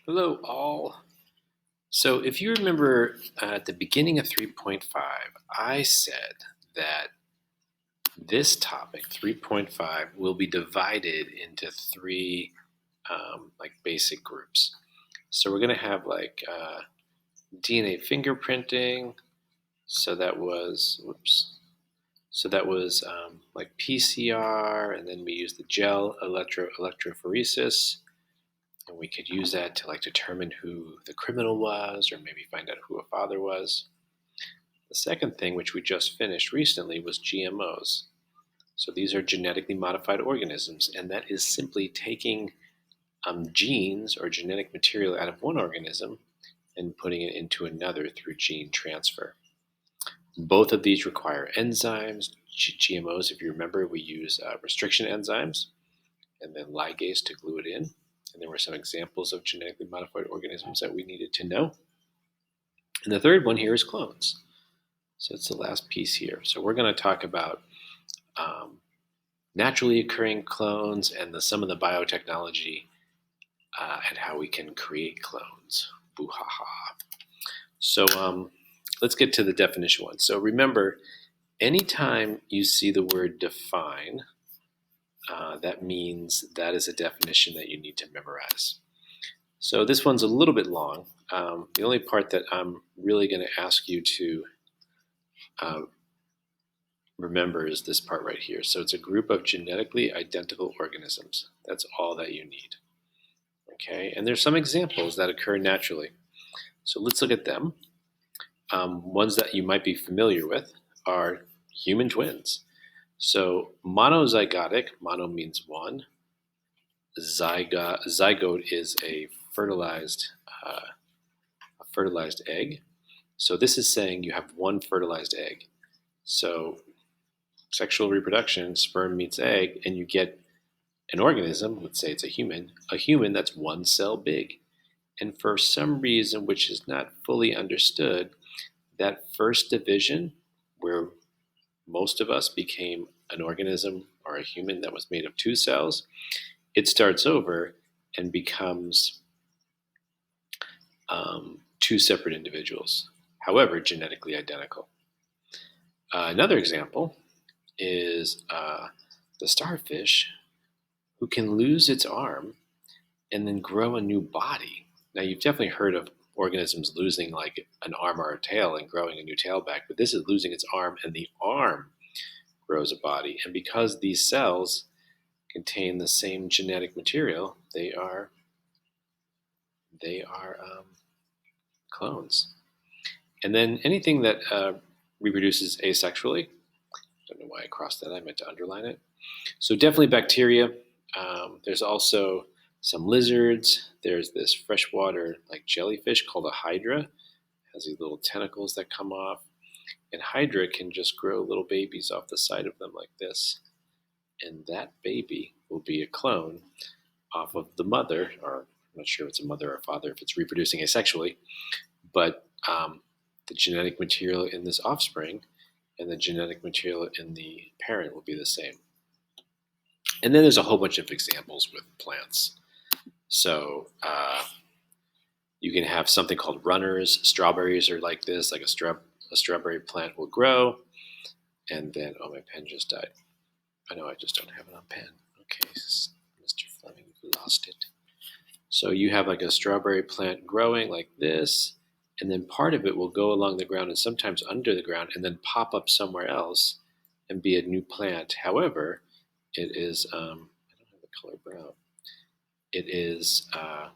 Hello, all. So, if you remember at the beginning of 3.5, I said that this topic, 3.5, will be divided into three like basic groups. So, we're going to have like DNA fingerprinting. So that was, whoops. So that was like PCR, and then we used the gel electrophoresis. And we could use that to like determine who the criminal was or maybe find out who a father was. The second thing, which we just finished recently, was GMOs. So these are genetically modified organisms, and that is simply taking genes or genetic material out of one organism and putting it into another through gene transfer. Both of these require enzymes. GMOs, if you remember, we use restriction enzymes and then ligase to glue it in. And there were some examples of genetically modified organisms that we needed to know. And the third one here is clones. So it's the last piece here. So we're going to talk about naturally occurring clones and some of the biotechnology and how we can create clones. Boo ha ha. So let's get to the definition one. So remember, anytime you see the word define, that means that is a definition that you need to memorize. So this one's a little bit long. The only part that I'm really going to ask you to remember is this part right here. So it's a group of genetically identical organisms. That's all that you need. Okay, and there's some examples that occur naturally. So let's look at them. Ones that you might be familiar with are human twins. So monozygotic, mono means one. Zygote is a fertilized egg. So this is saying you have one fertilized egg. So sexual reproduction, sperm meets egg, and you get an organism, let's say it's a human that's one cell big. And for some reason, which is not fully understood, that first division, where most of us became an organism or a human that was made of two cells, it starts over and becomes two separate individuals, however, genetically identical. Another example is the starfish, who can lose its arm and then grow a new body. Now, you've definitely heard of organisms losing like an arm or a tail and growing a new tail back, but this is losing its arm and the arm grows a body. And because these cells contain the same genetic material, they are clones. And then anything that reproduces asexually, don't know why I crossed that, I meant to underline it. So definitely bacteria. There's also some lizards. There's this freshwater like jellyfish called a hydra. It has these little tentacles that come off. And hydra can just grow little babies off the side of them like this. And that baby will be a clone off of the mother, or I'm not sure if it's a mother or a father if it's reproducing asexually, but the genetic material in this offspring and the genetic material in the parent will be the same. And then there's a whole bunch of examples with plants. So you can have something called runners. Strawberries are like this, like a strawberry plant will grow, and then, oh, my pen just died. I know I just don't have it on pen. Okay, Mr. Fleming, you lost it. So you have like a strawberry plant growing like this, and then part of it will go along the ground and sometimes under the ground and then pop up somewhere else and be a new plant. However, it is, I don't have the color brown. It is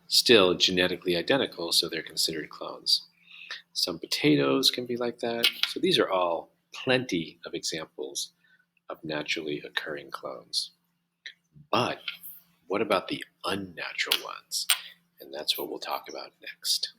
still genetically identical, so they're considered clones. Some potatoes can be like that. So these are all plenty of examples of naturally occurring clones. But what about the unnatural ones? And that's what we'll talk about next.